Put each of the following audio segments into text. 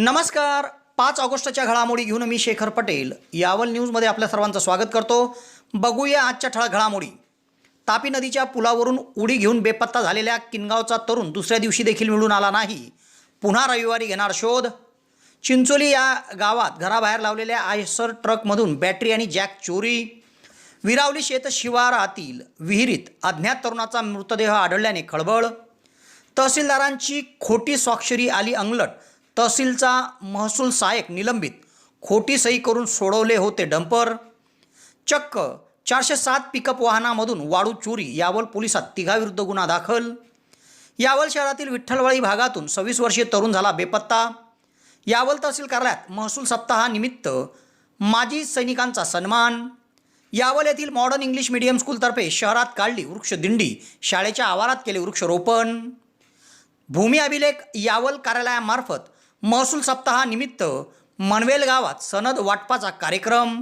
नमस्कार. 5 ऑगस्टच्या घडामोडी घेऊन मी शेखर पटेल यावल न्यूजमध्ये आपल्या सर्वांचं स्वागत करतो. बघूया आजच्या ठळक घडामोडी. तापी नदीच्या पुलावरून उडी घेऊन बेपत्ता झालेल्या किनगावचा तरुण दुसऱ्या दिवशी देखील मिळून आला नाही. पुन्हा रविवारी घेणार शोध. चिंचोली या गावात घराबाहेर लावलेल्या आयसर ट्रकमधून बॅटरी आणि जॅक चोरी. विरावली शेत शिवारातील विहिरीत अज्ञात तरुणाचा मृतदेह आढळल्याने खळबळ. तहसीलदारांची खोटी स्वाक्षरी आली अंगलट. तहसीलचा महसूल सहाय्यक निलंबित. खोटी सही करून सोडवले होते डंपर. चक्क 407 पिकअप वाहनामधून वाळू चोरी. यावल पोलिसात तिघाविरुद्ध गुन्हा दाखल. यावल शहरातील विठ्ठलवाडी भागातून 26 वर्षीय तरुण झाला बेपत्ता. यावल तहसील कार्यालयात महसूल सप्ताहानिमित्त माजी सैनिकांचा सन्मान. यावल येथील मॉडर्न इंग्लिश मीडियम स्कूलतर्फे शहरात काढली वृक्षदिंडी. शाळेच्या आवारात केले वृक्षारोपण. भूमी अभिलेख यावल कार्यालयामार्फत महसूल सप्ताहानिमित्त मनवेल गावात सनद वाटपाचा कार्यक्रम.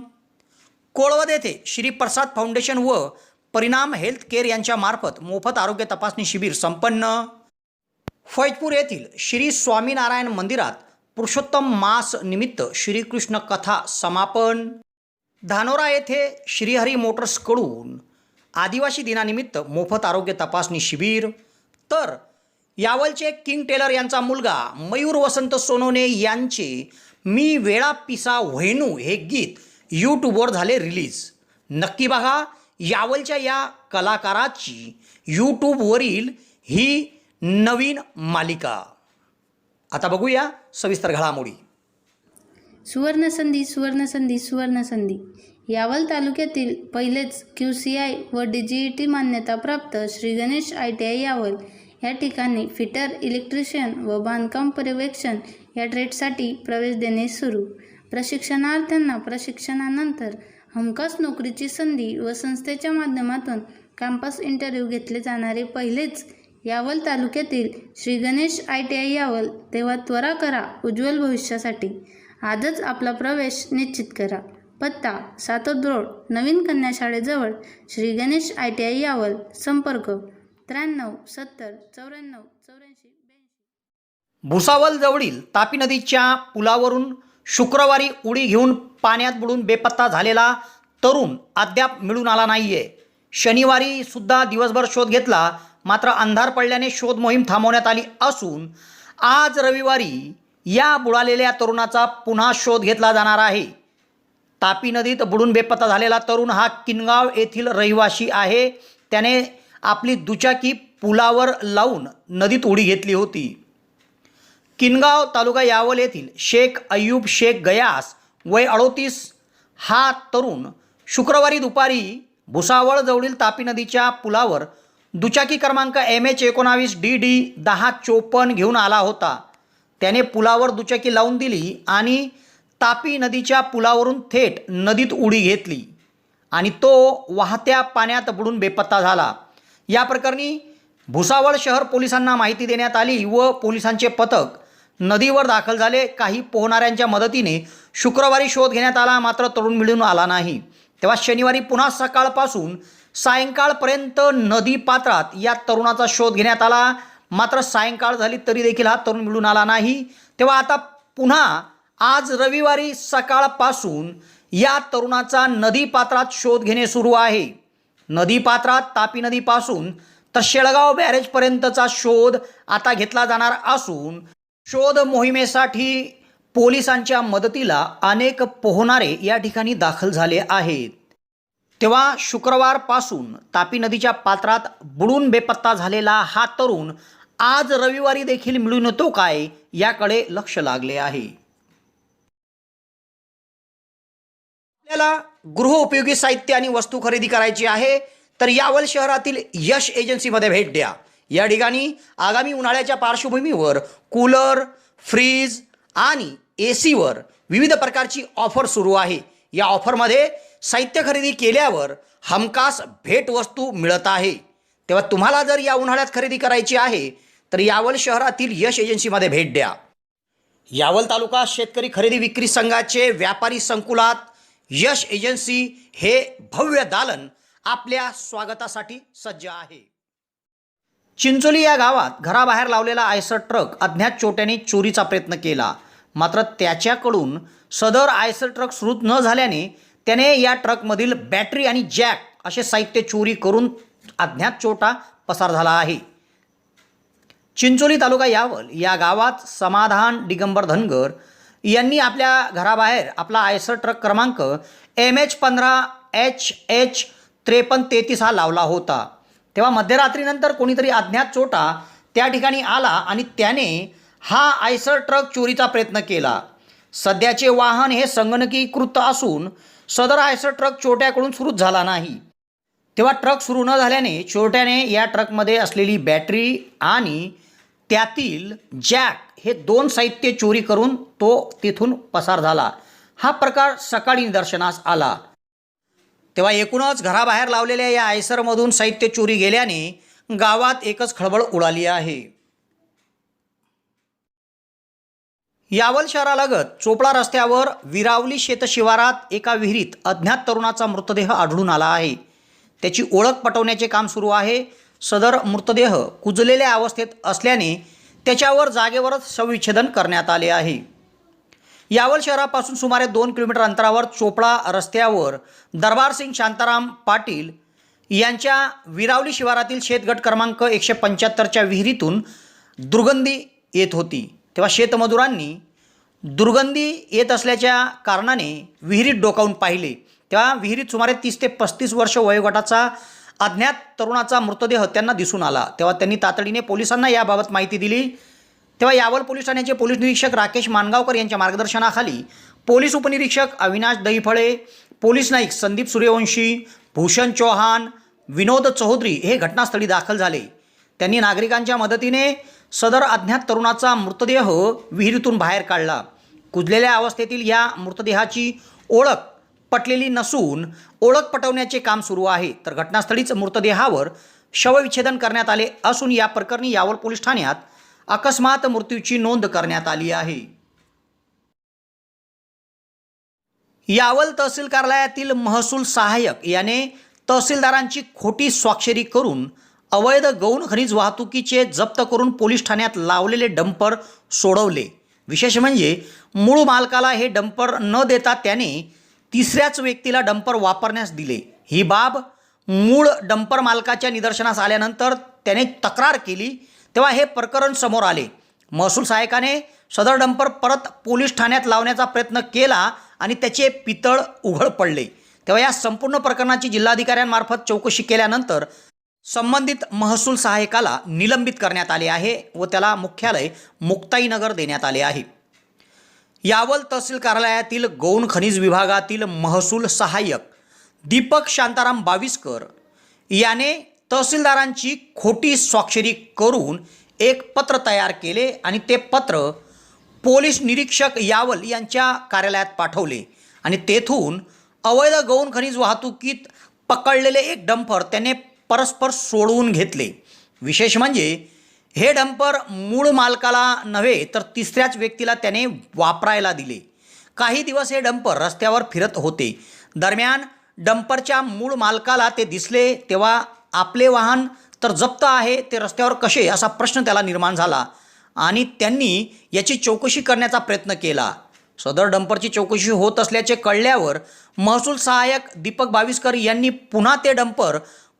कोळवद येथे श्री प्रसाद फाउंडेशन व परिणाम हेल्थ केअर यांच्यामार्फत मोफत आरोग्य तपासणी शिबिर संपन्न. फैजपूर येथील श्री स्वामीनारायण मंदिरात पुरुषोत्तम मास निमित्त श्रीकृष्ण कथा समापन. धानोरा येथे श्रीहरी मोटर्सकडून आदिवासी दिनानिमित्त मोफत आरोग्य तपासणी शिबिर. तर यावलचे किंग टेलर यांचा मुलगा मयूर वसंत सोनोने यांचे मी वेळा पिसा व्हेनू हे गीत यूट्यूबवर झाले रिलीज. नक्की बघा यावलच्या या कलाकाराची यूट्यूबवरील ही नवीन मालिका. आता बघूया सविस्तर घडामोडी. सुवर्णसंधी सुवर्णसंधी सुवर्णसंधी. यावल तालुक्यातील पहिलेच QCI व DGET मान्यताप्राप्त श्री गणेश ITI यावल या ठिकाणी फिटर, इलेक्ट्रिशियन व बांधकाम पर्यवेक्षण या ट्रेडसाठी प्रवेश देणे सुरू. प्रशिक्षणार्थ्यांना प्रशिक्षणानंतर हमखास नोकरीची संधी व संस्थेच्या माध्यमातून कॅम्पस इंटरव्ह्यू घेतले जाणारे पहिलेच यावल तालुक्यातील श्री गणेश ITI यावल. तेव्हा त्वरा करा उज्ज्वल भविष्यासाठी. आजच आपला प्रवेश निश्चित करा. पत्ता सातोद रोड, नवीन कन्या शाळेजवळ, श्री गणेश ITI यावल. संपर्क 93 70 94 84 82. भुसावल जवळील तापी नदीच्या पुलावरून शुक्रवारी उडी घेऊन पाण्यात बुडून बेपत्ता झालेला तरुण अद्याप मिळून आला नाहीये. शनिवारी सुद्धा दिवसभर शोध घेतला, मात्र अंधार पडल्याने शोध मोहीम थांबवण्यात आली असून आज रविवारी या बुडालेल्या तरुणाचा पुन्हा शोध घेतला जाणार आहे. तापी नदीत बुडून बेपत्ता झालेला तरुण हा किनगाव येथील रहिवासी आहे. त्याने आपली दुचाकी पुलावर लावून नदीत उडी घेतली होती. किनगाव तालुका यावल येथील शेख अय्यूब शेख गयास वय 38 हा तरुण शुक्रवारी दुपारी भुसावळ जवळील तापी नदीच्या पुलावर दुचाकी क्रमांक MH19 DD 1054 घेऊन आला होता. त्याने पुलावर दुचाकी लावून दिली आणि तापी नदीच्या पुलावरून थेट नदीत उडी घेतली आणि तो वाहत्या पाण्यात बुडून बेपत्ता झाला. या प्रकरणी भुसावळ शहर पोलिसांना माहिती देण्यात आली व पोलिसांचे पथक नदीवर दाखल झाले. काही पोहणाऱ्यांच्या मदतीने शुक्रवारी शोध घेण्यात आला, मात्र तरुण मिळून आला नाही. तेव्हा शनिवारी पुन्हा सकाळपासून सायंकाळपर्यंत नदी पात्रात या तरुणाचा शोध घेण्यात आला, मात्र सायंकाळ झाली तरी देखील हा तरुण मिळून आला नाही. तेव्हा आता पुन्हा आज रविवारी सकाळपासून या तरुणाचा नदी पात्रात शोध घेणे सुरू आहे. नदी पात्रात तापी नदीपासून तर शेळगाव बॅरेजपर्यंतचा शोध आता घेतला जाणार असून शोध मोहिमेसाठी पोलिसांच्या मदतीला अनेक पोहणारे या ठिकाणी दाखल झाले आहेत. तेव्हा शुक्रवारपासून तापी नदीच्या पात्रात बुडून बेपत्ता झालेला हा तरुण आज रविवारी देखील मिळून येतो काय याकडे लक्ष लागले आहे. आपल्याला गृहोपयोगी साहित्य आणि वस्तू खरेदी करायची आहे तर यावल शहरातील यश एजन्सीमध्ये भेट द्या. या ठिकाणी आगामी उन्हाळ्याच्या पार्श्वभूमीवर कूलर, फ्रीज आणि ACवर विविध प्रकारची ऑफर सुरू आहे. या ऑफरमध्ये साहित्य खरेदी केल्यावर हमखास भेटवस्तू मिळत आहे. तेव्हा तुम्हाला जर या उन्हाळ्यात खरेदी करायची आहे तर यावल शहरातील यश एजन्सीमध्ये भेट द्या. यावल तालुका शेतकरी खरेदी विक्री संघाचे व्यापारी संकुलात यश एजन्सी हे भव्य दालन आपल्या स्वागतासाठी सज्ज आहे. चिंचोली या गावात घराबाहेर लावलेला आयसर ट्रक अज्ञात चोरट्यांनी चोरीचा प्रयत्न केला. मात्र त्याच्याकडून सदर आयसर ट्रक सुरू न झाल्याने त्याने या ट्रकमधील बॅटरी आणि जॅक असे साहित्य चोरी करून अज्ञात चोरटा पसार झाला आहे. चिंचोली तालुका यावल या गावात समाधान दिगंबर धनगर यांनी आपल्या घराबाहेर आपला आयसर ट्रक क्रमांक MH15HH 5333 हा लावला होता. तेव्हा मध्यरात्रीनंतर कोणीतरी अज्ञात चोरटा त्या ठिकाणी आला आणि त्याने हा आयसर ट्रक चोरीचा प्रयत्न केला. सध्याचे वाहन हे संगणकीकृत असून सदर आयसर ट्रक चोरट्याकडून सुरू झाला नाही. तेव्हा ट्रक सुरू न झाल्याने चोरट्याने या ट्रकमध्ये असलेली बॅटरी आणि त्यातील जॅक हे 2 साहित्य चोरी करून तो तिथून पसार झाला. हा प्रकार सकाळी निदर्शनास आला. तेव्हा एकूणच घराबाहेर लावलेल्या या आयसरमधून साहित्य चोरी गेल्याने गावात एकच खळबळ उडाली आहे. यावल शहरालगत चोपडा रस्त्यावर विरावली शेतशिवारात एका विहिरीत अज्ञात तरुणाचा मृतदेह आढळून आला आहे. त्याची ओळख पटवण्याचे काम सुरू आहे. सदर मृतदेह कुजलेल्या अवस्थेत असल्याने त्याच्यावर जागेवरच शवविच्छेदन करण्यात आले आहे. यावल शहरापासून सुमारे 2 किलोमीटर अंतरावर चोपडा रस्त्यावर दरबारसिंग शांताराम पाटील यांच्या विरावली शिवारातील शेतगट क्रमांक 175च्या विहिरीतून दुर्गंधी येत होती. तेव्हा शेतमजुरांनी दुर्गंधी येत असल्याच्या कारणाने विहिरीत डोकावून पाहिले. तेव्हा विहिरीत सुमारे 30 ते 35 वर्ष वयोगटाचा अज्ञात तरुणाचा मृतदेह त्यांना दिसून आला. तेव्हा त्यांनी तातडीने पोलिसांना याबाबत माहिती दिली. तेव्हा यावल पोलीस ठाण्याचे पोलीस निरीक्षक राकेश मानगावकर यांच्या मार्गदर्शनाखाली पोलीस उपनिरीक्षक अविनाश दहीफळे, पोलीस नाईक संदीप सूर्यवंशी, भूषण चौहान, विनोद चौधरी हे घटनास्थळी दाखल झाले. त्यांनी नागरिकांच्या मदतीने सदर अज्ञात तरुणाचा मृतदेह विहिरीतून बाहेर काढला. कुजलेल्या अवस्थेतील या मृतदेहाची ओळख पटलेली नसून ओळख पटवण्याचे काम सुरू आहे. तर घटनास्थळीच मृतदेहावर शवविच्छेदन करण्यात आले असून या प्रकरणी यावल पोलीस ठाण्यात अकस्मात मृत्यूची नोंद करण्यात आली आहे. यावल तहसील कार्यालयातील महसूल सहाय्यक याने तहसीलदारांची खोटी स्वाक्षरी करून अवैध गौण खनिज वाहतुकीचे जप्त करून पोलीस ठाण्यात लावलेले डंपर सोडवले. विशेष म्हणजे मूळ मालकाला हे डंपर न देता त्याने तिसऱ्याच व्यक्तीला डंपर वापरण्यास दिले. ही बाब मूळ डंपर मालकाच्या निदर्शनास आल्यानंतर त्याने तक्रार केली. तेव्हा हे प्रकरण समोर आले. महसूल सहाय्यकाने सदर डंपर परत पोलीस ठाण्यात लावण्याचा प्रयत्न केला आणि त्याचे पितळ उघड पडले. तेव्हा या संपूर्ण प्रकरणाची जिल्हाधिकाऱ्यांमार्फत चौकशी केल्यानंतर संबंधित महसूल सहाय्यकाला निलंबित करण्यात आले आहे व त्याला मुख्यालय मुक्ताईनगर देण्यात आले आहे. यावल तहसील कार्यालयातील गौण खनिज विभागातील महसूल सहाय्यक दीपक शांताराम बाविस्कर याने तहसीलदारांची खोटी स्वाक्षरी करून एक पत्र तयार केले आणि ते पत्र पोलीस निरीक्षक यावल यांच्या कार्यालयात पाठवले आणि तेथून अवैध गौण खनिज वाहतुकीत पकडलेले एक डंपर त्याने परस्पर सोडवून घेतले. विशेष म्हणजे हे डंपर मूळ मालकाला नव्हे तर तिसऱ्याच व्यक्तीला त्याने वापरायला दिले. काही दिवस हे डंपर रस्त्यावर फिरत होते. दरम्यान डंपरच्या मूळ मालकाला ते दिसले तेव्हा आपले वाहन तर जप्त आहे ते रस्त्यावर कसे असा प्रश्न त्याला निर्माण झाला आणि त्यांनी याची चौकशी करण्याचा प्रयत्न केला. सदर डंपरची चौकशी होत असल्याचे कळल्यावर महसूल सहाय्यक दीपक बाविस्कर यांनी पुन्हा ते डंपर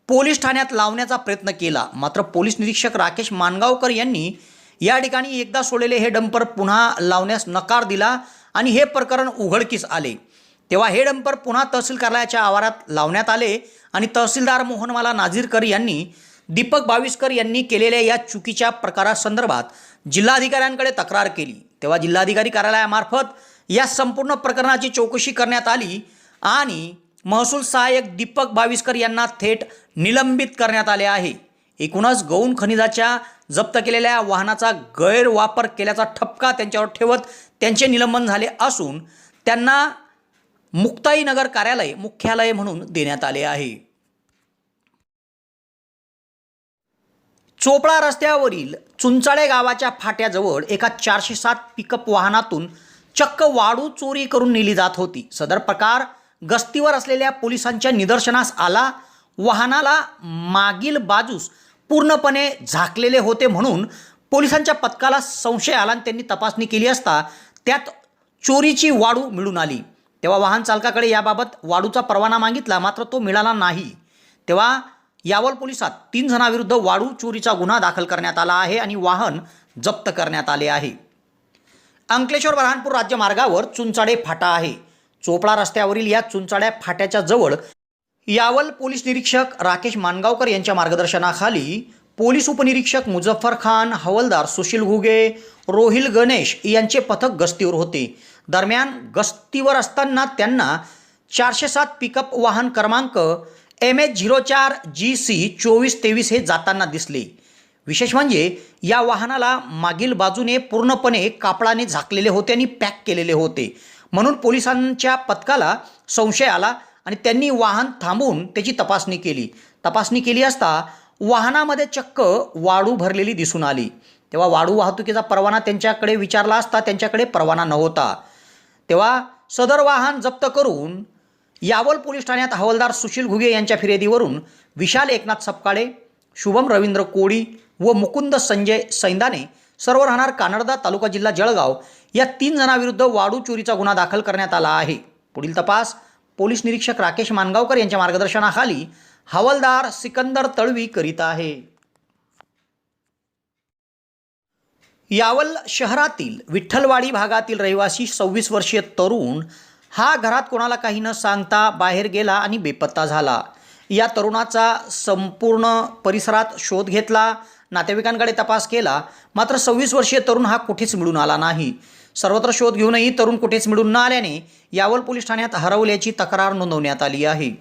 पोलीस ठाण्यात लावण्याचा प्रयत्न केला. मात्र पोलीस निरीक्षक राकेश मानगावकर यांनी या ठिकाणी एकदा सोडलेले हे डंपर पुन्हा लावण्यास नकार दिला आणि हे प्रकरण उघडकीस आले. तेव्हा हे डंपर पुन्हा तहसील कार्यालयाच्या आवारात लावण्यात आले आणि तहसीलदार मोहनमाला नाझीरकर यांनी दीपक बाविस्कर यांनी केलेल्या या चुकीच्या प्रकारासंदर्भात जिल्हाधिकाऱ्यांकडे तक्रार केली. तेव्हा जिल्हाधिकारी कार्यालयामार्फत या संपूर्ण प्रकरणाची चौकशी करण्यात आली आणि महसूल सहाय्यक दीपक बाविस्कर यांना थेट निलंबित करण्यात आले आहे. एकूणच गौण खनिजाच्या जप्त केलेल्या वाहनाचा गैरवापर केल्याचा ठपका त्यांच्यावर ठेवत त्यांचे निलंबन झाले असून त्यांना मुक्ताईनगर कार्यालय मुख्यालय म्हणून देण्यात आले आहे. चोपडा रस्त्यावरील चुंचाळे गावाच्या फाट्याजवळ एका 407 पिकअप वाहनातून चक्क वाळू चोरी करून नेली जात होती. सदर प्रकार गस्तीवर असलेल्या पोलिसांच्या निदर्शनास आला. वाहनाला मागील बाजूस पूर्णपणे झाकलेले होते म्हणून पोलिसांच्या पथकाला संशय आला आणि त्यांनी तपासणी केली असता त्यात चोरीची वाळू मिळून आली। तेव्हा वाहन चालकाकडे याबाबत वाळूचा परवाना मागितला, मात्र तो मिळाला नाही। तेव्हा यावल पोलिसात 3 जणांविरुद्ध वाळू चोरीचा गुन्हा दाखल करण्यात आला आहे आणि वाहन जप्त करण्यात आले आहे। अंकलेश्वर बऱ्हाणपूर राज्य मार्गावर चुंचाडे फाटा आहे। चोपडा रस्त्यावरील या चुंचाड्या फाट्याच्या जवळ यावल पोलीस निरीक्षक राकेश मानगावकर यांच्या मार्गदर्शनाखाली पोलीस उपनिरीक्षक मुझफ्फर खान, हवालदार सुशील घुगे, रोहिल गणेश यांचे पथक गस्तीवर होते। दरम्यान गस्तीवर असताना त्यांना 407 पिकअप वाहन क्रमांक MH04 GC 2423 हे जाताना दिसले। विशेष म्हणजे या वाहनाला मागील बाजूने पूर्णपणे कापडाने झाकलेले होते आणि पॅक केलेले होते, म्हणून पोलिसांच्या पथकाला संशय आला आणि त्यांनी वाहन थांबवून त्याची तपासणी केली असता वाहनामध्ये चक्क वाळू भरलेली दिसून आली। तेव्हा वाळू वाहतुकीचा परवाना त्यांच्याकडे विचारला असता त्यांच्याकडे परवाना नव्हता। तेव्हा सदर वाहन जप्त करून यावल पोलीस ठाण्यात हवालदार सुशील घुगे यांच्या फिर्यादीवरून विशाल एकनाथ सपकाळे, शुभम रवींद्र कोळी व मुकुंद संजय सैंदाने, सर्व राहणार कानडदा, तालुका जिल्हा जळगाव, या 3 जणांविरुद्ध वाळू चोरीचा गुन्हा दाखल करण्यात आला आहे। पुढील तपास पोलीस निरीक्षक राकेश मानगावकर यांच्या मार्गदर्शनाखाली हवालदार सिकंदर तळवी करीत आहे। यावल शहरातील विठ्ठलवाडी भागातील रहिवासी 26 वर्षीय तरुण हा घरात कोणाला काही न सांगता बाहेर गेला आणि बेपत्ता झाला। या तरुणाचा संपूर्ण परिसरात शोध घेतला, नातेवाईकांकडे तपास केला, मात्र 26 वर्षीय तरुण हा कुठेच मिळून आला नाही। सर्वत्र शोध घेऊनही तरुण कुठेच मिळून न आल्याने यावल पोलीस ठाण्यात हरवल्याची तक्रार नोंदवण्यात आली आहे।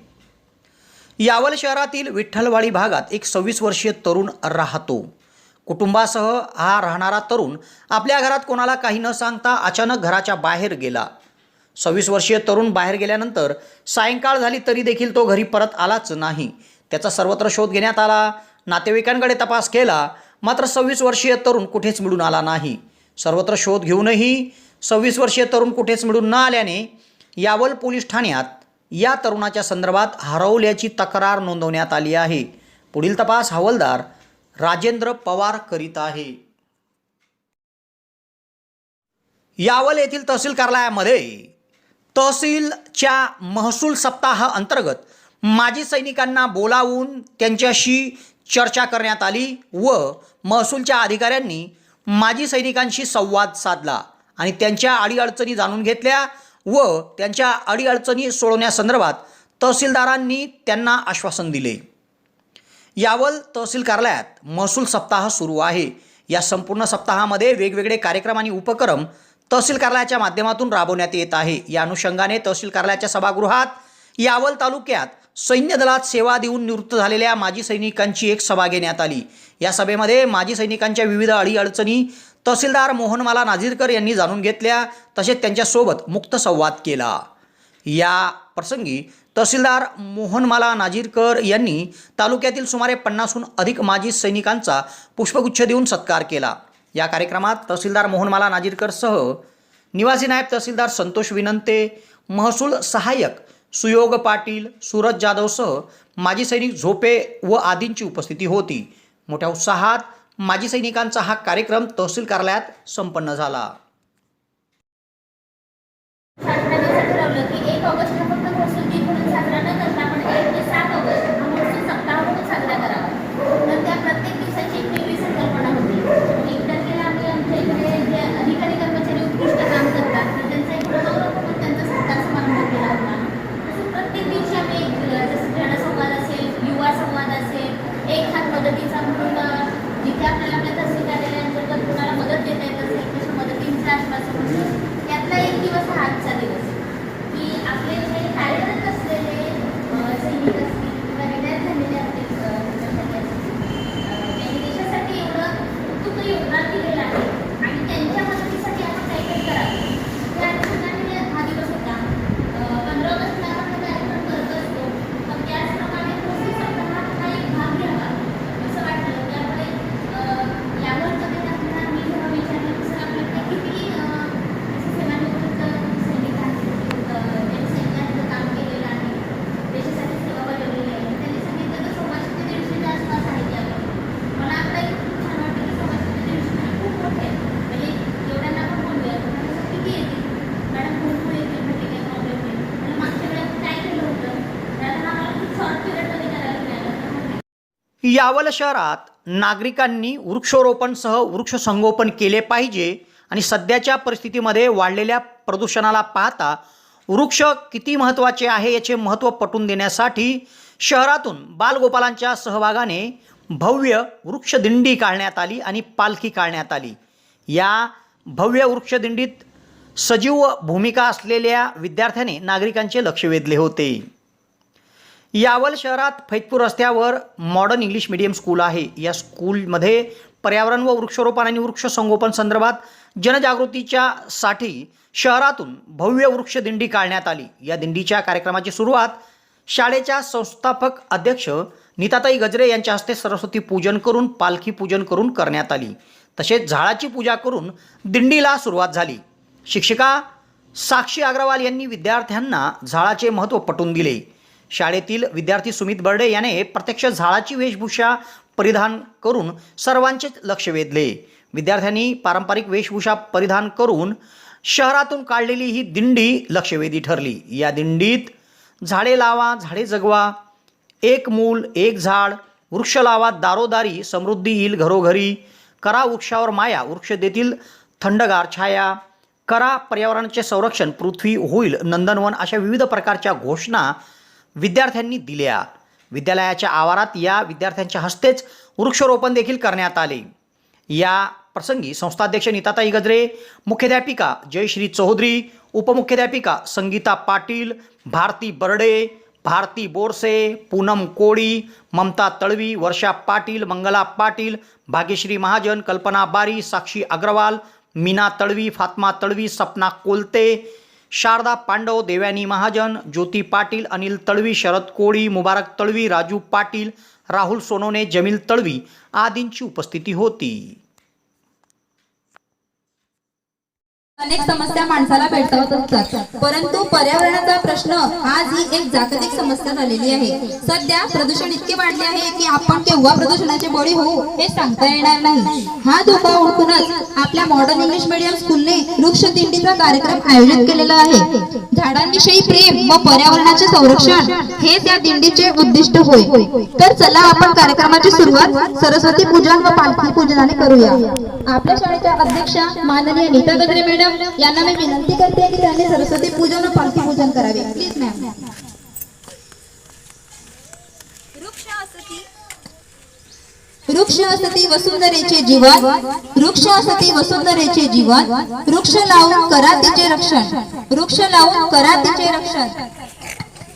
यावल शहरातील विठ्ठलवाडी भागात एक 26 वर्षीय तरुण राहतो। कुटुंबासह हा राहणारा तरुण आपल्या घरात कोणाला काही न सांगता अचानक घराच्या बाहेर गेला। 26 वर्षीय तरुण बाहेर गेल्यानंतर सायंकाळ झाली तरी देखील तो घरी परत आलाच नाही। त्याचा सर्वत्र शोध घेण्यात आला, नातेवाईकांकडे तपास केला, मात्र 26 वर्षीय तरुण कुठेच मिळून आला नाही। सर्वत्र शोध घेऊनही 26 वर्षीय तरुण कुठेच मिळून न आल्याने यावल पोलीस ठाण्यात या तरुणाच्या संदर्भात हरवल्याची तक्रार नोंदवण्यात आली आहे। पुढील तपास हवालदार राजेंद्र पवार करीत आहे। यावल येथील तहसील कार्यालयामध्ये तहसीलच्या महसूल सप्ताह अंतर्गत माजी सैनिकांना बोलावून त्यांच्याशी चर्चा करण्यात आली व महसूलच्या अधिकाऱ्यांनी माजी सैनिकांशी संवाद साधला आणि त्यांच्या अडीअडचणी जाणून घेतल्या व त्यांच्या अडीअडचणी सोडवण्यासंदर्भात तहसीलदारांनी त्यांना आश्वासन दिले। यावल तहसील कार्यालयात महसूल सप्ताह सुरू आहे। या संपूर्ण सप्ताहामध्ये वेगवेगळे कार्यक्रम आणि उपक्रम तहसील कार्यालयाच्या माध्यमातून राबवण्यात येत आहे। या अनुषंगाने तहसील कार्यालयाच्या सभागृहात यावल तालुक्यात सैन्य दलात सेवा देऊन निवृत्त झालेल्या माजी सैनिकांची एक सभा घेण्यात आली। या सभेमध्ये माजी सैनिकांच्या विविध अडीअडचणी तहसीलदार मोहनमाला नाझीरकर यांनी जाणून घेतल्या, तसेच त्यांच्यासोबत मुक्त संवाद केला। या प्रसंगी तहसीलदार मोहनमाला नाझीरकर यांनी तालुक्यातील सुमारे 50हून अधिक माजी सैनिकांचा पुष्पगुच्छ देऊन सत्कार केला। या कार्यक्रमात तहसीलदार मोहनमाला नाझीरकरसह निवासी नायब तहसीलदार संतोष विनंते, महसूल सहाय्यक सुयोग पाटील, सूरज जाधवसह माजी सैनिक झोपे व आदींची उपस्थिती होती। मोठ्या उत्साहात माजी सैनिकांचा हा कार्यक्रम तहसील कार्यालयात संपन्न झाला। ठरवलं की 1 ऑगस्ट हा फक्त महसूल दिन म्हणून साजरा न करता आपण 1 ते 7 ऑगस्ट हा महसूल सप्ताह म्हणून साजरा करावा। तर त्या प्रत्येक दिवसाची एक वेगळी संकल्पना होती। एक तारखेला आम्ही आमच्या इकडे जे अधिकारी कर्मचारी उत्कृष्ट काम करतात तर त्यांचा एक गौरव म्हणून त्यांचा सत्कार समारंभ केला होता। तसं प्रत्येक दिवशी आम्ही जसं जनसंवाद असेल, युवा संवाद असेल, एक हात मदतीचा म्हणून जिथे आपल्याला आपल्या तहसील कार्यालयांतर्गत कोणाला मदत देता येत असेल तशा मदतींचं आश्वासन होतं। त्यातला एक दिवस हा आजचा दिवस की आपले जे कार्यरत असलेले सैनिक असतील किंवा रिटायर झालेले असतील त्यांनी देशासाठी एवढं उत्तुंग योगदान दिलेलं आहे आणि त्यांच्या मदतीसाठी आपण काहीतरी करावं। त्या अनुषंगाने हा दिवस होता। 15 ऑगस्टला आपण हा कार्यक्रम करत असतो, पण त्याचप्रमाणे महसूल सप्ताहात हा एक भाग घ्यावा असं वाटलं। त्यामुळे यावर यावल शहरात नागरिकांनी वृक्षारोपणसह वृक्षसंगोपन केले पाहिजे आणि सध्याच्या परिस्थितीमध्ये वाढलेल्या प्रदूषणाला पाहता वृक्ष किती महत्त्वाचे आहे याचे महत्त्व पटवून देण्यासाठी शहरातून बालगोपालांच्या सहभागाने भव्य वृक्षदिंडी काढण्यात आली आणि पालखी काढण्यात आली. या भव्य वृक्षदिंडीत सजीव भूमिका असलेल्या विद्यार्थ्याने नागरिकांचे लक्ष वेधले होते. यावल शहरात फैजपूर रस्त्यावर मॉडर्न इंग्लिश मीडियम स्कूल आहे. या स्कूलमध्ये पर्यावरण व वृक्षारोपण आणि वृक्षसंगोपन संदर्भात जनजागृतीच्या साठी शहरातून भव्य वृक्षदिंडी काढण्यात आली. या दिंडीच्या कार्यक्रमाची सुरुवात शाळेच्या संस्थापक अध्यक्ष नीताताई गजरे यांच्या हस्ते सरस्वती पूजन करून पालखी पूजन करून करण्यात आली. तसेच झाडाची पूजा करून दिंडीला सुरुवात झाली. शिक्षिका साक्षी अग्रवाल यांनी विद्यार्थ्यांना झाडाचे महत्त्व पटवून दिले. शाळेतील विद्यार्थी सुमित बर्डे याने प्रत्यक्ष झाडाची वेशभूषा परिधान करून सर्वांचेच लक्ष वेधले. विद्यार्थ्यांनी पारंपरिक वेशभूषा परिधान करून शहरातून काढलेली ही दिंडी लक्षवेधी ठरली. या दिंडीत झाडे लावा झाडे जगवा, एक मूल एक झाड, वृक्ष लावा दारोदारी, समृद्धी येईल घरोघरी, करा वृक्षावर माया, वृक्ष देतील थंडगार छाया, करा पर्यावरणाचे संरक्षण, पृथ्वी होईल नंदनवन अशा विविध प्रकारच्या घोषणा विद्यार्थ्यांनी दिल्या. विद्यालयाच्या आवारात या विद्यार्थ्यांच्या हस्तेच वृक्षारोपण देखील करण्यात आले. या प्रसंगी संस्थाध्यक्ष नीताताई गजरे, मुख्याध्यापिका जयश्री चौधरी, उपमुख्याध्यापिका संगीता पाटील, भारती बर्डे, भारती बोरसे, पूनम कोळी, ममता तळवी, वर्षा पाटील, मंगला पाटील, भाग्यश्री महाजन, कल्पना बारी, साक्षी अग्रवाल, मीना तळवी, फात्मा तळवी, सपना कोलते, शारदा पांडव, देवयानी महाजन, ज्योती पाटील, अनिल तळवी, शरद कोळी, मुबारक तळवी, राजू पाटील, राहुल सोनोने, जमील तळवी आदींची उपस्थिती होती. अनेक समस्या माणसाला भेडसावत असतात, परंतु पर्यावरणाचा प्रश्न आज ही एक जागतिक समस्या झालेली आहे. सध्या प्रदूषण इतके वाढले आहे की आपण केव्हा प्रदूषणाचे बळी होऊ हे सांगता येणार नाही. हा धोका ओळखूनच आपल्या मॉडर्न इंग्लिश मीडियम स्कूलने वृक्ष दिंडीचा कार्यक्रम आयोजित केलेला आहे. झाडांविषयी प्रेम व पर्यावरणाचे संरक्षण हे त्या दिंडीचे उद्दिष्ट होय. तर चला आपण कार्यक्रमाची सुरुवात सरस्वती पूजन व पालखी पूजनाने करूया. आपल्या शाळेच्या अध्यक्षा माननीय नीता गजरे मॅडम यांना मी विनंती करते की त्यांनी सरस्वती पूजन व पालखी पूजन करावे. Please ma'am. वृक्ष असती वसुंधरेचे जीवन, वृक्ष असती वसुंधरेचे जीवन, वृक्ष लावून करा तिचे रक्षण, वृक्ष लावून करा तिचे रक्षण.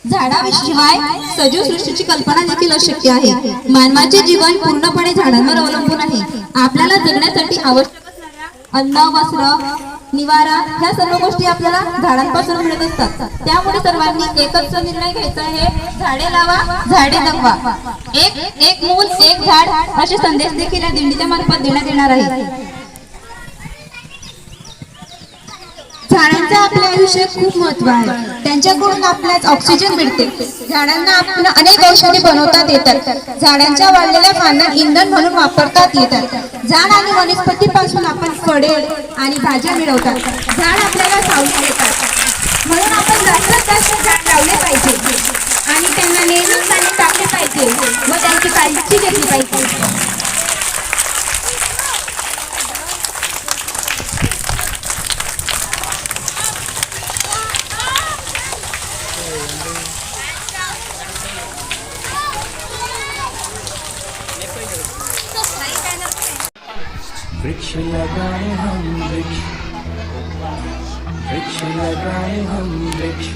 झाडाशिवाय सजीव सृष्टीची कल्पना देखील अशक्य आहे. मानवाचे जीवन पूर्णपणे झाडांवर अवलंबून आहे. आपल्याला जगण्यासाठी आवश्यक अन्न, वस्त्र, निवारा ह्या सर्व गोष्टी आपल्याला झाडांपासून मिळत असतात. त्यामुळे सर्वांनी एकच निर्णय घ्यायचा आहे, झाडे लावा झाडे जगवा, एक मूल एक झाड असे संदेश देखील या दिंडीच्या मार्फत देण्यात येणार आहे. झाडांचं आपल्या आयुष्यात खूप महत्व आहे. त्यांच्याकडून आपल्याला ऑक्सिजन मिळते. झाडांना आपण अनेक औषधे बनवतात येतात. झाडांच्या वाढलेल्या फांद्या इंधन म्हणून वापरतात येतात. झाड आणि वनस्पतीपासून आपण फळे आणि भाज्या मिळवतात. झाड आपल्याला सावली देतात. म्हणून आपण जास्तीत जास्त झाड लावले पाहिजे आणि त्यांना नेहमीच पाणी टाकले पाहिजे व त्यांची काळजी घेतली पाहिजे. वृक्ष लगाए हम वृक्ष, वृक्ष लगाए हम वृक्ष,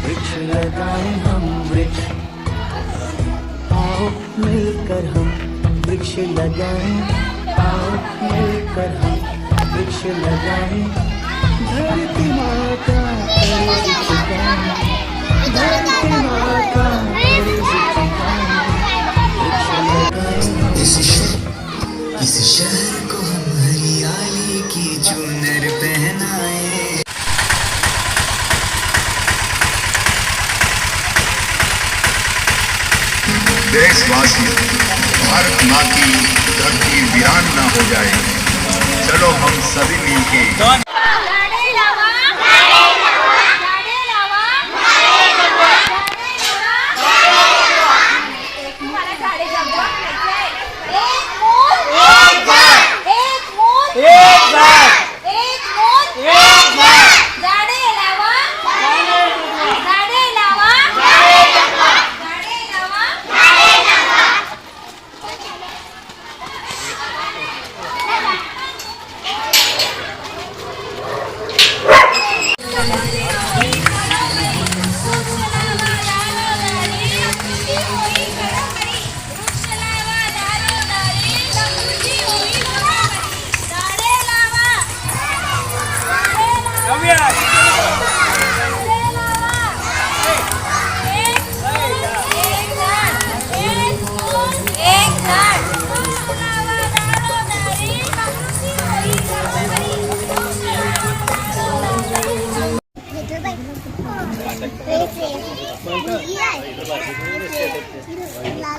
वृक्ष लगाए हम वृक्ष. आओ मिलकर हम वृक्ष लगाएं, आओ मिलकर हम वृक्ष लगाएं. धरती माता करे चुकाएं, धरती माता करे चुकाएं. वृक्ष लगाएं इस शहर को हम हरियाली की चुनर पहनाए. देशवासी, भारत माँ की धरती वीरान ना हो जाए. चलो हम सभी मिलके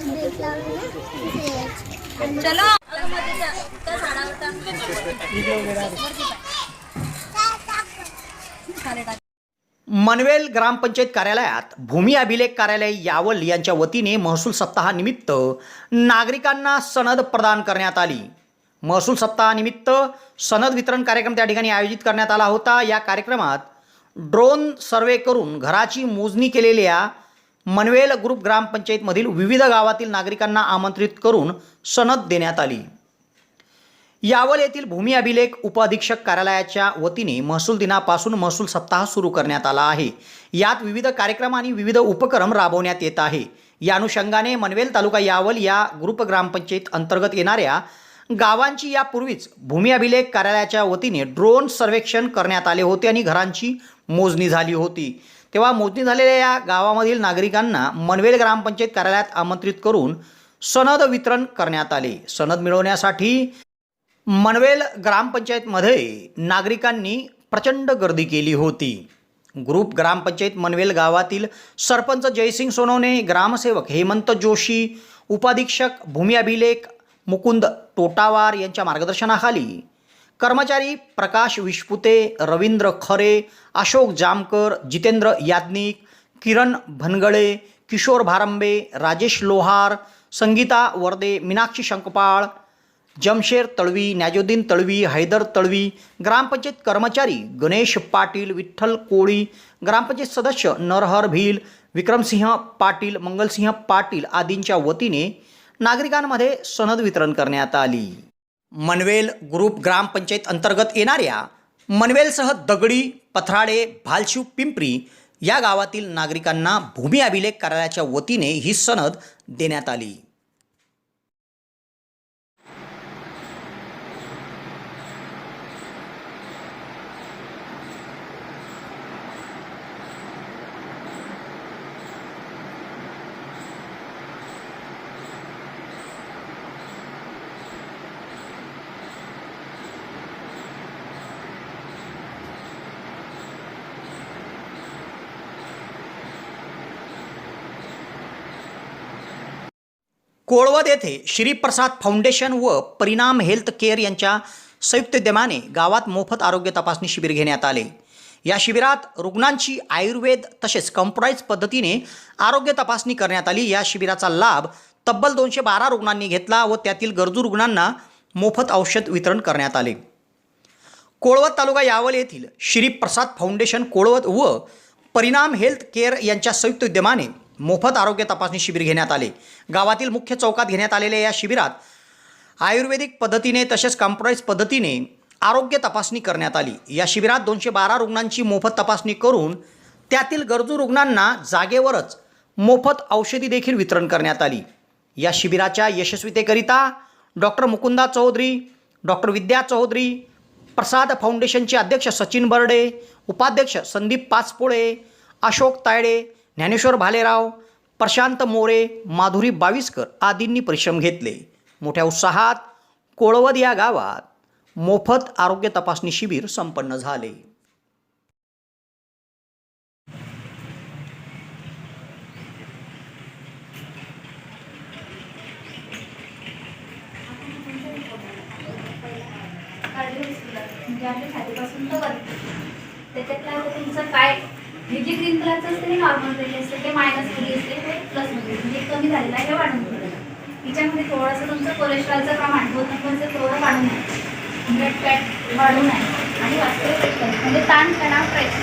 भेट लावून चलो मनवेल ग्रामपंचायत कार्यालयात भूमी अभिलेख कार्यालय यावल यांच्या वतीने महसूल सप्ताहानिमित्त नागरिकांना सनद प्रदान करण्यात आली. महसूल सप्ताहानिमित्त सनद वितरण कार्यक्रम त्या ठिकाणी आयोजित करण्यात आला होता. या कार्यक्रमात ड्रोन सर्वे करून घराची मोजणी केलेल्या मनवेल ग्रुप ग्रामपंचायतमधील विविध गावातील नागरिकांना आमंत्रित करून सनद देण्यात आली. यावल येथील भूमी अभिलेख उपअधीक्षक कार्यालयाच्या वतीने महसूल दिनापासून महसूल सप्ताह सुरू करण्यात आला आहे. यात विविध कार्यक्रम आणि विविध उपक्रम राबवण्यात येत आहे. या अनुषंगाने मनवेल तालुका यावल या ग्रुप ग्रामपंचायत अंतर्गत येणाऱ्या गावांची यापूर्वीच भूमी अभिलेख कार्यालयाच्या वतीने ड्रोन सर्वेक्षण करण्यात आले होते आणि घरांची मोजणी झाली होती. तेव्हा मोजणी झालेल्या या गावामधील नागरिकांना मनवेल ग्रामपंचायत कार्यालयात आमंत्रित करून सनद वितरण करण्यात आले. सनद मिळवण्यासाठी मनवेल ग्रामपंचायतमध्ये नागरिकांनी प्रचंड गर्दी केली होती. ग्रुप ग्रामपंचायत मनवेल गावातील सरपंच जयसिंग सोनवणे, ग्रामसेवक हेमंत जोशी, उपाधीक्षक भूमी अभिलेख मुकुंद टोटावार यांच्या मार्गदर्शनाखाली कर्मचारी प्रकाश विश्पुते, रवींद्र खरे, अशोक जामकर, जितेंद्र याज्ञिक, किरण भनगळे, किशोर भारंबे, राजेश लोहार, संगीता वर्दे, मीनाक्षी शंकपाळ, जमशेर तळवी, न्याजुद्दीन तळवी, हैदर तळवी, ग्रामपंचायत कर्मचारी गणेश पाटील, विठ्ठल कोळी, ग्रामपंचायत सदस्य नरहर भील, विक्रमसिंह पाटील, मंगलसिंह पाटील आदींच्या वतीने नागरिकांमध्ये सनद वितरण करण्यात आली. मनवेल ग्रुप ग्रामपंचायत अंतर्गत येणाऱ्या मनवेलसह दगडी, पथराडे, भालशिव पिंपरी या गावातील नागरिकांना भूमी अभिलेख कार्यालयाच्या वतीने ही सनद देण्यात आली. कोळवद येथे श्रीप्रसाद फाउंडेशन व परिणाम हेल्थ केअर यांच्या संयुक्त विद्यमाने गावात मोफत आरोग्य तपासणी शिबिर घेण्यात आले. या शिबिरात रुग्णांची आयुर्वेद तसेच कॉम्प्युटराइज पद्धतीने आरोग्य तपासणी करण्यात आली. या शिबिराचा लाभ तब्बल 212 रुग्णांनी घेतला व त्यातील गरजू रुग्णांना मोफत औषध वितरण करण्यात आले. कोळवद तालुका यावल येथील श्रीप्रसाद फाउंडेशन कोळवद व परिणाम हेल्थ केअर यांच्या संयुक्त विद्यमाने मोफत आरोग्य तपासणी शिबिर घेण्यात आले. गावातील मुख्य चौकात घेण्यात आलेल्या या शिबिरात आयुर्वेदिक पद्धतीने तसेच कॉम्प्युटराइज पद्धतीने आरोग्य तपासणी करण्यात आली. या शिबिरात 212 रुग्णांची मोफत तपासणी करून त्यातील गरजू रुग्णांना जागेवरच मोफत औषधी देखील वितरण करण्यात आली. या शिबिराच्या यशस्वीतेकरिता डॉक्टर मुकुंदा चौधरी, डॉक्टर विद्या चौधरी, प्रसाद फाउंडेशनचे अध्यक्ष सचिन बर्डे, उपाध्यक्ष संदीप पाचपोळे, अशोक तायडे, ज्ञानेश्वर भालेराव, प्रशांत मोरे, माधुरी बाविस्कर आदींनी परिश्रम घेतले. मोठ्या उत्साहात कोळवद या गावात मोफत आरोग्य तपासणी शिबिर संपन्न झाले. म्हणजे आपल्या छातीपासून तर वरती त्याच्यातला तुमचं काय हे जे ग्रीन कलरचं असते ते नॉर्मलमध्ये असते, ते मायनसमध्ये असते, ते प्लसमध्ये म्हणजे कमी झालेलं आहे, हे वाढून गेलेलं. तिच्यामध्ये थोडंसं तुमचं कोलेस्ट्रॉलचं काम आठवत नसलं थोडं वाढून आहे, ब्लड फॅट वाढून आहे आणि वास्तविक म्हणजे ताण तणाव प्रेस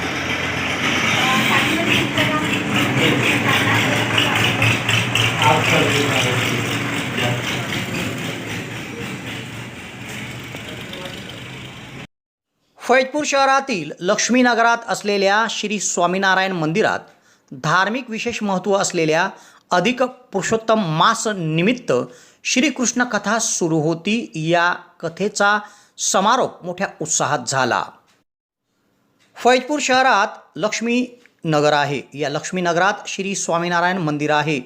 फैजपूर शहरातील लक्ष्मीनगरात असलेल्या श्री स्वामीनारायण मंदिरात धार्मिक विशेष महत्त्व असलेल्या अधिक पुरुषोत्तम मास निमित्त श्रीकृष्ण कथा सुरू होती. या कथेचा समारोप मोठ्या उत्साहात झाला. फैजपूर शहरात लक्ष्मीनगर आहे. या लक्ष्मीनगरात श्री स्वामीनारायण मंदिर आहे.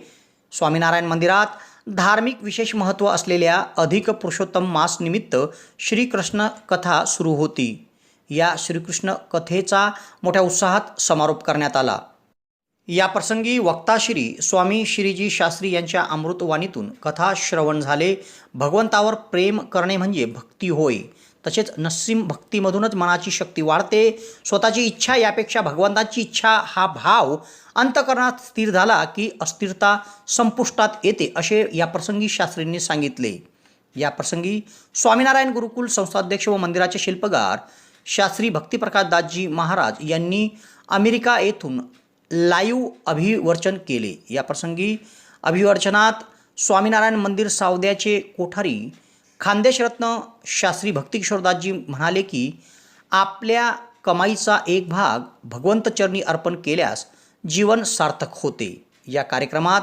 स्वामीनारायण मंदिरात धार्मिक विशेष महत्त्व असलेल्या अधिक पुरुषोत्तम मास निमित्त श्रीकृष्ण कथा सुरू होती. या श्रीकृष्ण कथेचा मोठ्या उत्साहात समारोप करण्यात आला. या प्रसंगी वक्ता श्री स्वामी श्रीजी शास्त्री यांच्या अमृतवाणीतून कथा श्रवण झाले. भगवंतावर प्रेम करणे म्हणजे भक्ती होय. तसेच नसीम भक्तीमधूनच मनाची शक्ती वाढते. स्वतःची इच्छा यापेक्षा भगवंताची इच्छा हा भाव अंतःकरणात स्थिर झाला की अस्थिरता संपुष्टात येते असे या प्रसंगी शास्त्रींनी सांगितले. या प्रसंगी स्वामीनारायण गुरुकुल संस्थाध्यक्ष व मंदिराचे शिल्पकार शास्त्री भक्तिप्रकाशदासजी महाराज यांनी अमेरिका येथून लाईव्ह अभिवर्चन केले. या प्रसंगी अभिवर्चनात स्वामीनारायण मंदिर सावद्याचे कोठारी खानदेशरत्न शास्त्री भक्तिकिशोरदासजी म्हणाले की आपल्या कमाईचा एक भाग भगवंतचरणी अर्पण केल्यास जीवन सार्थक होते. या कार्यक्रमात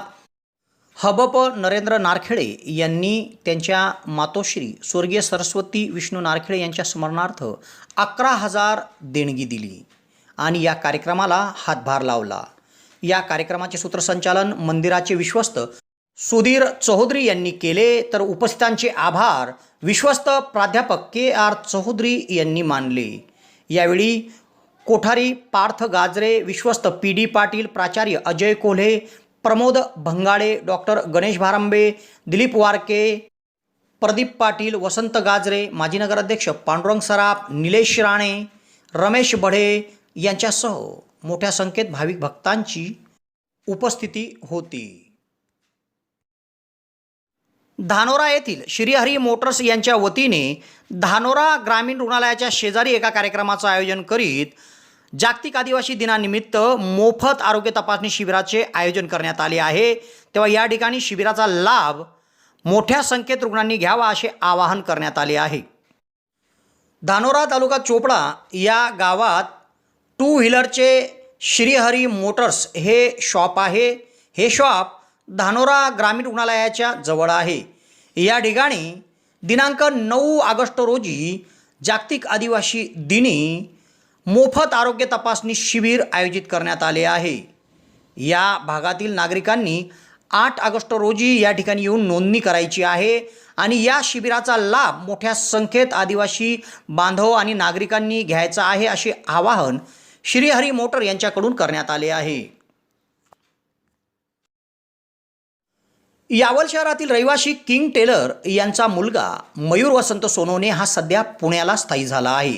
हबप नरेंद्र नारखेडे यांनी त्यांच्या मातोश्री स्वर्गीय सरस्वती विष्णू नारखेडे यांच्या स्मरणार्थ 11,000 देणगी दिली आणि या कार्यक्रमाला हातभार लावला. या कार्यक्रमाचे सूत्रसंचालन मंदिराचे विश्वस्त सुधीर चौधरी यांनी केले, तर उपस्थितांचे आभार विश्वस्त प्राध्यापक के.आर. चौधरी यांनी मानले. यावेळी कोठारी पार्थ गाजरे, विश्वस्त पी.डी. पाटील, प्राचार्य अजय कोल्हे, प्रमोद भंगाडे, डॉक्टर गणेश भारांबे, दिलीप वारके, प्रदीप पाटील, वसंत गाजरे, माजी नगराध्यक्ष पांडुरंग सराफ, निलेश राणे, रमेश बढे यांच्यासह मोठ्या संख्येत भाविक भक्तांची उपस्थिती होती. धानोरा येथील श्रीहरी मोटर्स यांच्या वतीने धानोरा ग्रामीण रुग्णालयाच्या शेजारी एका कार्यक्रमाचं आयोजन करीत जागतिक आदिवासी दिनानिमित्त मोफत आरोग्य तपासणी शिबिराचे आयोजन करण्यात आले आहे. तेव्हा या ठिकाणी शिबिराचा लाभ मोठ्या संख्येत रुग्णांनी घ्यावा असे आवाहन करण्यात आले आहे. धानोरा तालुका चोपडा या गावात 2 व्हीलरचे श्रीहरी मोटर्स हे शॉप आहे. हे शॉप धानोरा ग्रामीण रुग्णालयाच्या जवळ आहे. या ठिकाणी दिनांक 9 ऑगस्ट रोजी जागतिक आदिवासी दिनी मोफत आरोग्य तपासणी शिबिर आयोजित करण्यात आले आहे. या भागातील नागरिकांनी 8 ऑगस्ट रोजी या ठिकाणी येऊन नोंदणी करायची आहे आणि या शिबिराचा लाभ मोठ्या संख्येत आदिवासी बांधव आणि नागरिकांनी घ्यायचा आहे असे आवाहन श्रीहरी मोटर यांच्याकडून करण्यात आले आहे. यावल शहरातील रहिवासी किंग टेलर यांचा मुलगा मयूर वसंत सोनवणे हा सध्या पुण्याला स्थायी झाला आहे.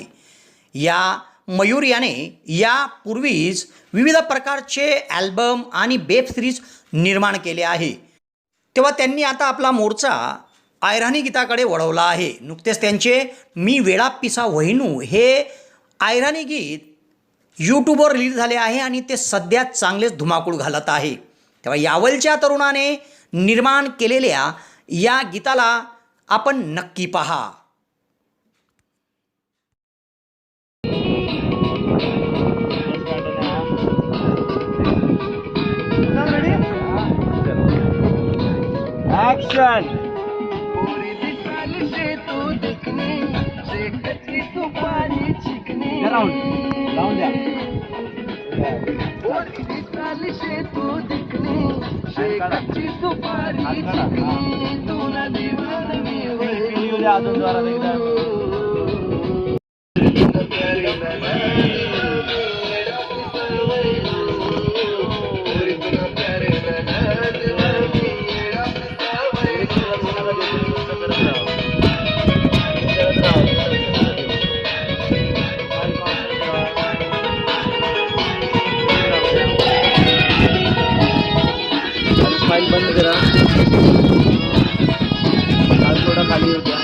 या मयूर याने यापूर्वीच विविध प्रकारचे ॲल्बम आणि वेब सिरीज निर्माण केले आहे. तेव्हा त्यांनी आता आपला मोर्चा आयराणी गीताकडे वळवला आहे. नुकतेच त्यांचे मी वेळा पिसा वहिनू हे आयराणी गीत यूट्यूबवर रिलीज झाले आहे आणि ते सध्या चांगलेच धुमाकूळ घालत आहे. तेव्हा यावलच्या तरुणाने निर्माण केलेल्या या गीताला आपण नक्की पहा. ऍक्शन लावून द्या. अजून जोरात एकदा. स्माइल बंद करा. आज थोडा खाली होऊ द्या.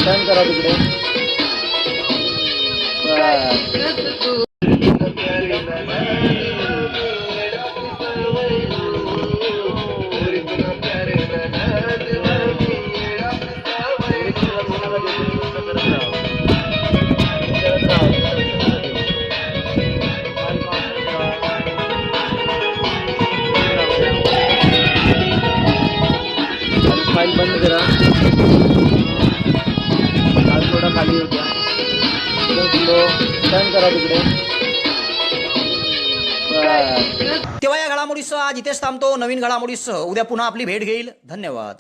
टर्न करा तिकडे. स्माइल बंद करा. आज थोडा खाली होऊ द्या. टर्न करा तिकडे. तेव्हा या घडामोडीसह आज इथेच थांबतो. नवीन घडामोडीसह उद्या पुन्हा आपली भेट घेईल. धन्यवाद.